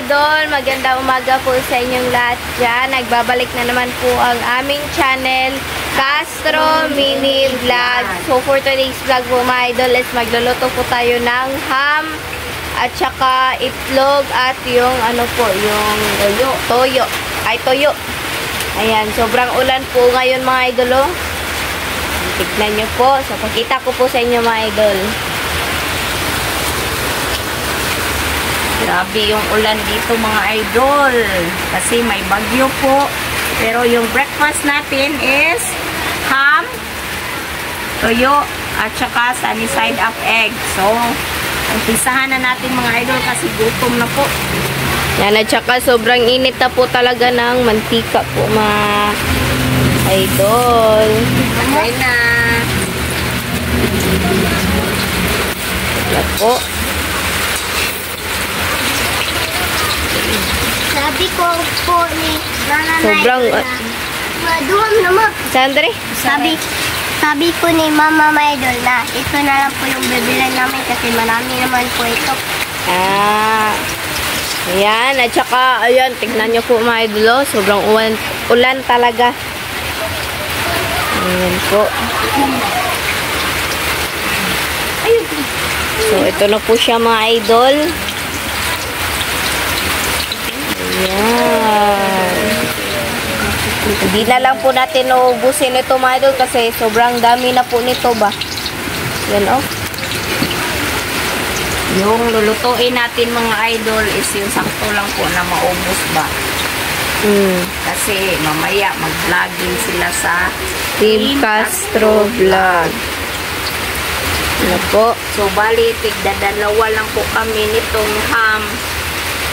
idol, magandang umaga po sa inyong lahat dyan. Nagbabalik na naman po ang aming channel, Castro Mini Vlog. So for today's vlog po mga idol is magluluto po tayo ng ham at saka itlog at yung ano po, yung toyo. Toyo. Ayan, sobrang ulan po ngayon mga idol. Tignan nyo po. So pakita ko po sa inyo mga idol. Grabe yung ulan dito mga idol. Kasi may bagyo po. Pero yung breakfast natin is ham, toyo, at saka sunny side up egg. So, umpisahan na natin mga idol kasi gutom na po. Yan, at saka sobrang init na po talaga ng mantika po mga idol. Okay na. Yan po. Sabi ko po ni Nanay Sobrang maduwam naman. Sandre? Sabi ko ni Mama Maidol na ito na lang po yung bibilan namin kasi marami naman po ito. Ayan, at saka, ayan, tignan nyo po mga idol, sobrang ulan talaga. Ayan po. So, ito na po siya mga idol. Ayan. Hindi na lang po natin uubusin ito mga idol kasi sobrang dami na po nito ba. Yan oh. Yung lulutuin natin mga idol is yung sakto lang po na maubos ba. Kasi mamaya mag-vlogging sila sa Team Castro Vlog. Ano po? So, bali, tigdadalawa lang po kami nitong ham.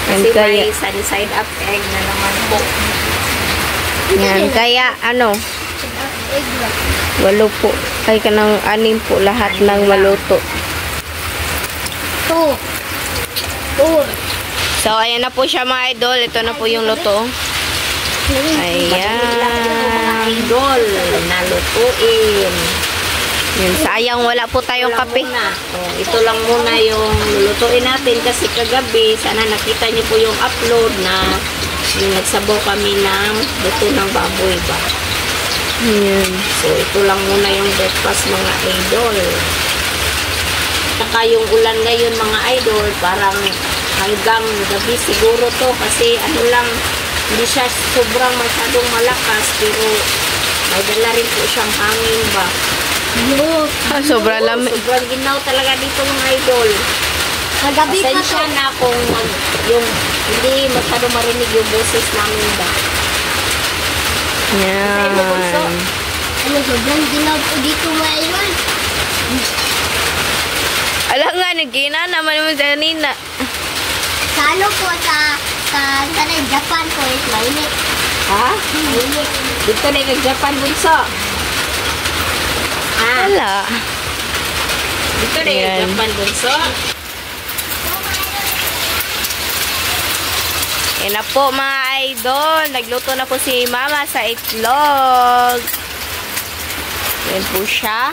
Kasi may sunny side up egg na naman po. Yan, kaya ano? 8 po. Kaya ka ng 6 po lahat ng maluto. 2. So, ayan na po siya mga idol. Ito na po yung luto. Ayan. Idol na lutuin. Yan, sayang wala po tayong kape. Ito lang muna yung lulutuin natin kasi kagabi, sana nakita niyo po yung upload na yung nagsabaw kami ng luto ng baboy ba. Yan. So, ito lang muna yung breakfast mga idol. Saka yung ulan ngayon mga idol, parang hanggang gabi siguro to kasi ano lang, hindi siya sobrang masyadong malakas pero may dala rin po siyang hangin ba. Sobrang lamig. Sobrang ginaw talaga dito mga idol. Kagabi pa to. Pasensya na kung yung hindi masyado marinig yung boses namin ba. Yan. Ano, sobrang ginaw po dito mga idol. Alam nga, nagkina naman mo sa kanina. Sa ano po, sa Japan po is mainit. Ha? Mainit. Dito na yung Japan bunso. Wala. Dito na yung Japan bunso. Yan na po mga idol. Nagluto na po si Mama sa itlog. Yan po siya.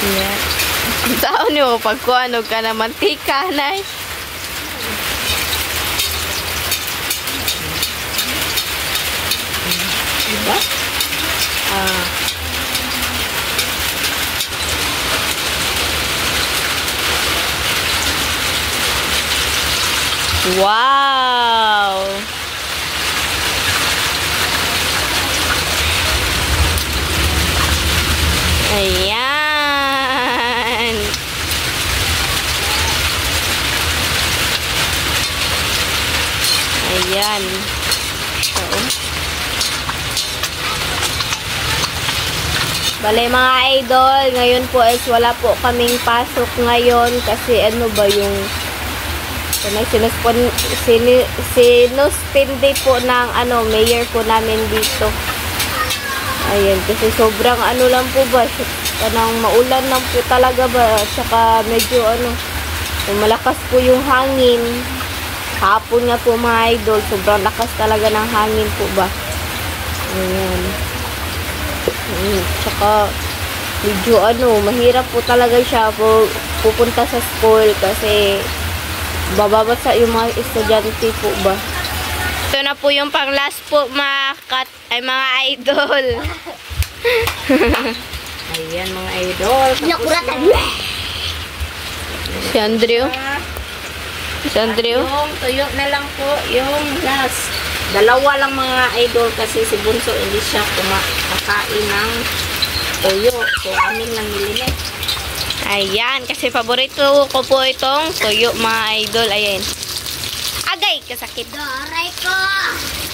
Yan. Ang taon nyo, pagkuhanog ka na mantika, nay. Diba? Wow! Ayan! Ayan. So, bale mga idol, ngayon po is wala po kaming pasok ngayon kasi ano ba yung sinuspende po ng mayor po namin dito. Ayan, kasi sobrang lang po ba, kanang maulan lang po talaga ba, saka medyo malakas po yung hangin. Hapon nga po mga idol, sobrang lakas talaga ng hangin po ba. Ayan. Tsaka, medyo mahirap po talaga siya po pupunta sa school kasi bababasa yung mga estudyante po ba. Ito na po yung pang last po mga idol. Ayan mga idol. Nakuratan. Si Andrew. Yung tuyo na lang po yung last. Dalawa lang mga idol kasi si Bunso hindi siya kumakain ng tuyo. So amin lang nilinis. Ayan, kasi paborito ko po itong tuyo mga idol. Ayan. Agay, kasakit. Aray ko.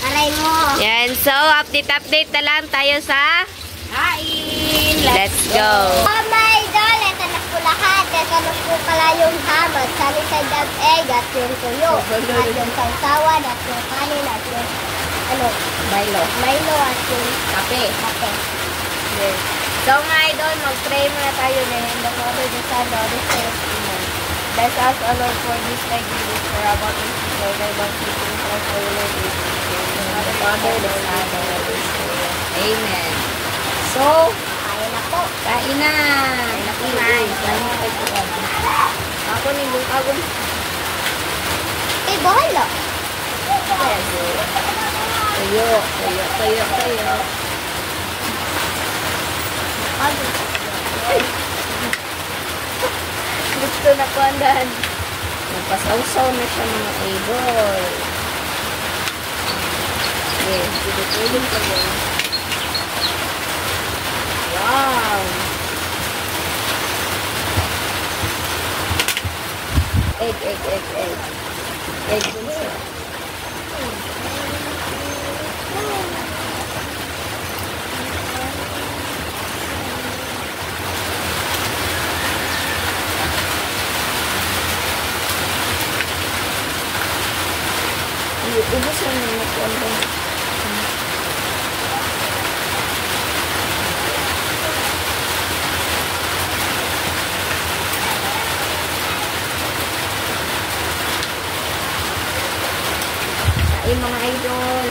Aray mo. Yan, so update na lang tayo sa Kain! Let's go. Oh my God, ito na po lahat. Ito na po pala yung hamad. Sa lisad ng egg at yung tuyo. At yung sausawan at yung kanin at yung Milo at yung Kape. kape. Yes. So mga idol, mag-pray muna tayo na in the Father, the Son, the Holy Spirit. Amen. Bless us, O Lord, for this thy giving, for about this Lord, thy bounty, in Christ our Lord Jesus. The Father, the Son, the Holy Spirit. Amen. So, Ayun na po. kain na. Kain na po. Kain na po. Ako ni Bukagong. Eh, bahala. Tuyo. Gusto na ko andan. Nagpasawsaw na siya mga idol. Okay, tulong pa yun. Wow! Egg. Egg din siya. Ubus lang naman ito. Kain mga idol.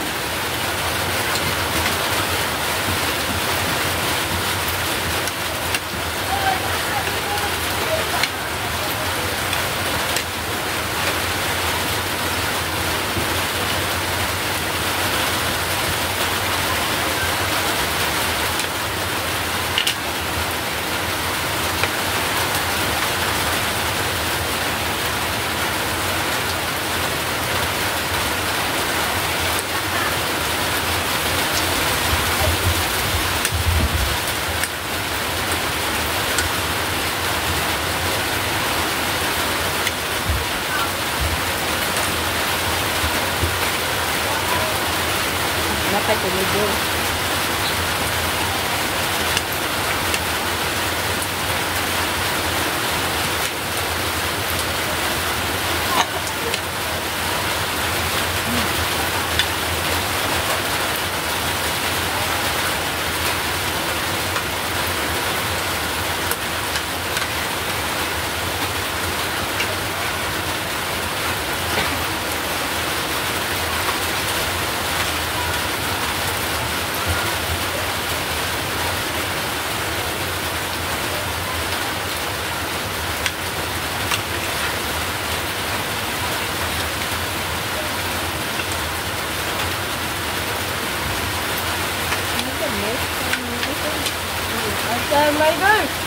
Dapat tumigil. My God!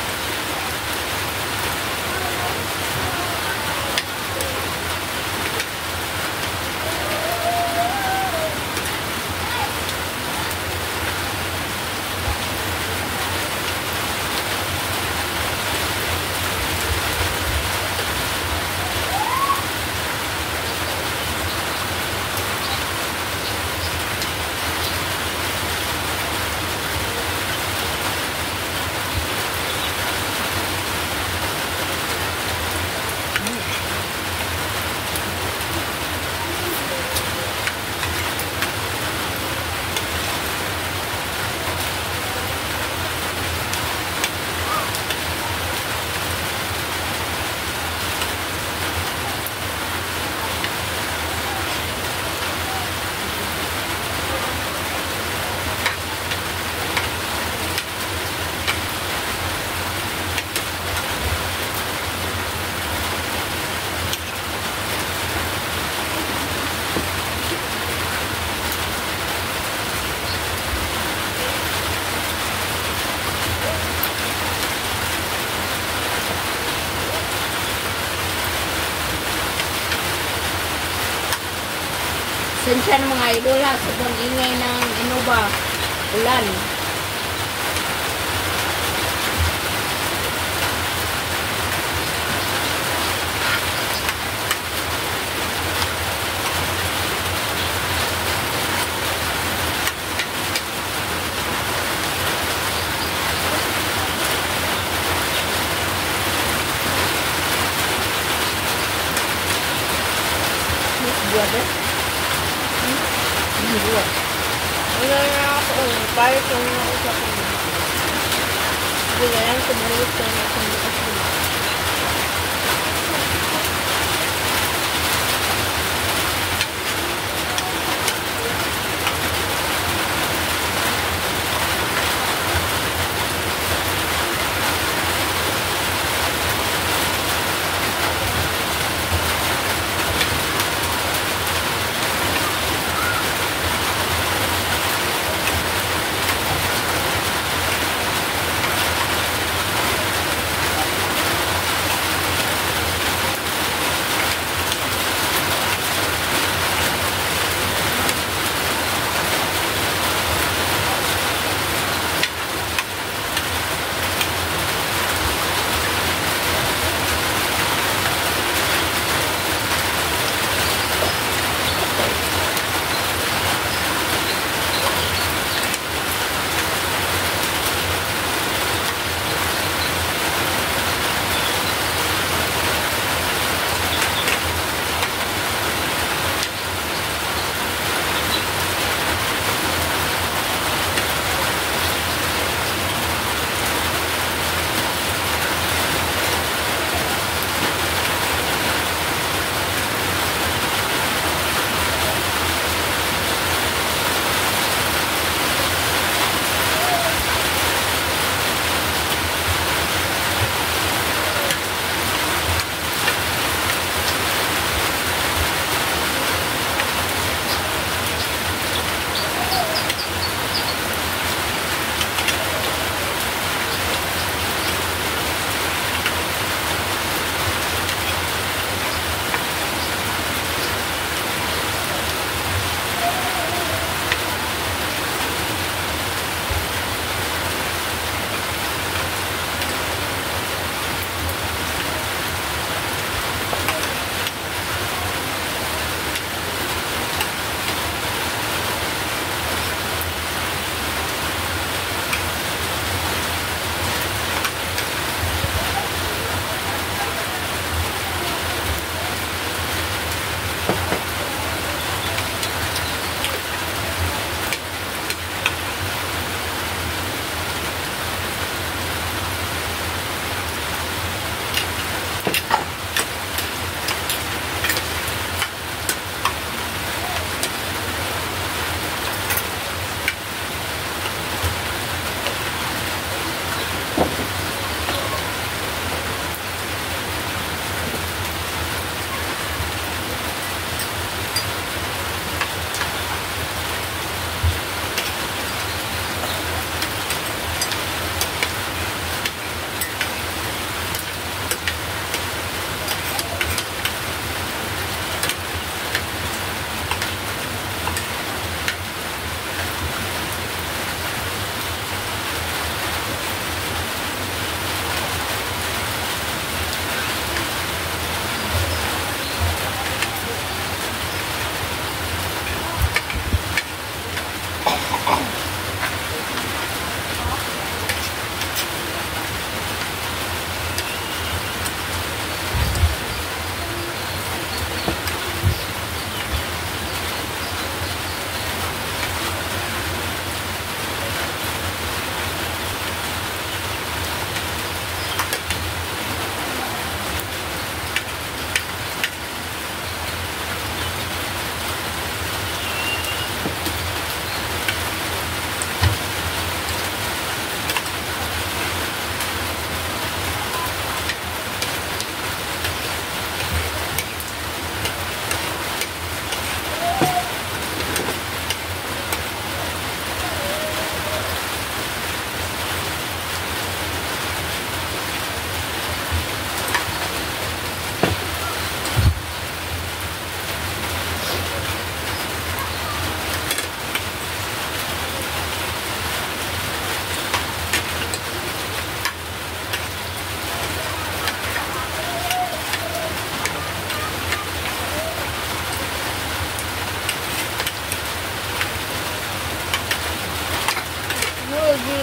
Pasensya ng mga idol ha, sobrang ingay ng ano ba, ulan. Buwan buwan. Wala na ako. Parang yung nausap ko. Hindi na lang sumulit ko na kung bukas ko.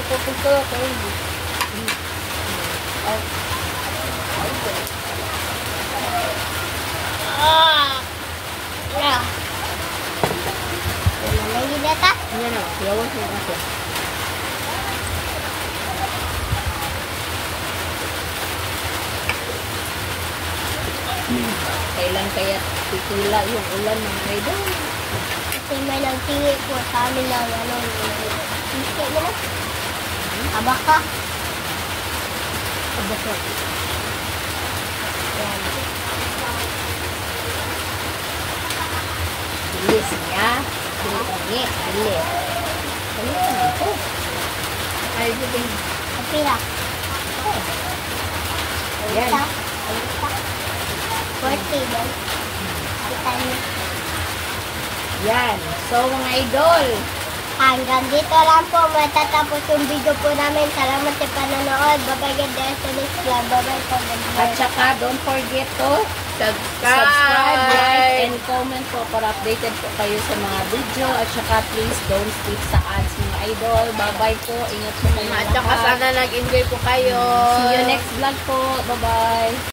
ko ito. Wala na yung data. Yan na, lawas mo ako. Kailan kaya titila yung ulan mga idol? Kasi may nagtingi po sa amin ng ano. Isip mo na. Abaka. Abasa. Yan. Bilis niya. Bilis. Bilis. Bilis na ito. Ay, bilis. Kapila. Yan. Alita. Alita. 40 doon. Kita niyo. Yan. So, mga idol. Hanggang dito lang po matatapos yung video po namin. Salamat sa panonood. Bye-bye guys sa next vlog. Bye-bye po. At saka, don't forget to Subscribe! subscribe, like, and comment po para updated po kayo sa mga video. At saka, please don't skip sa ads mga idol. Bye-bye po. Ingat po kayo At saka lahat. sana nag-enjoy po kayo. See you next vlog po. Bye-bye.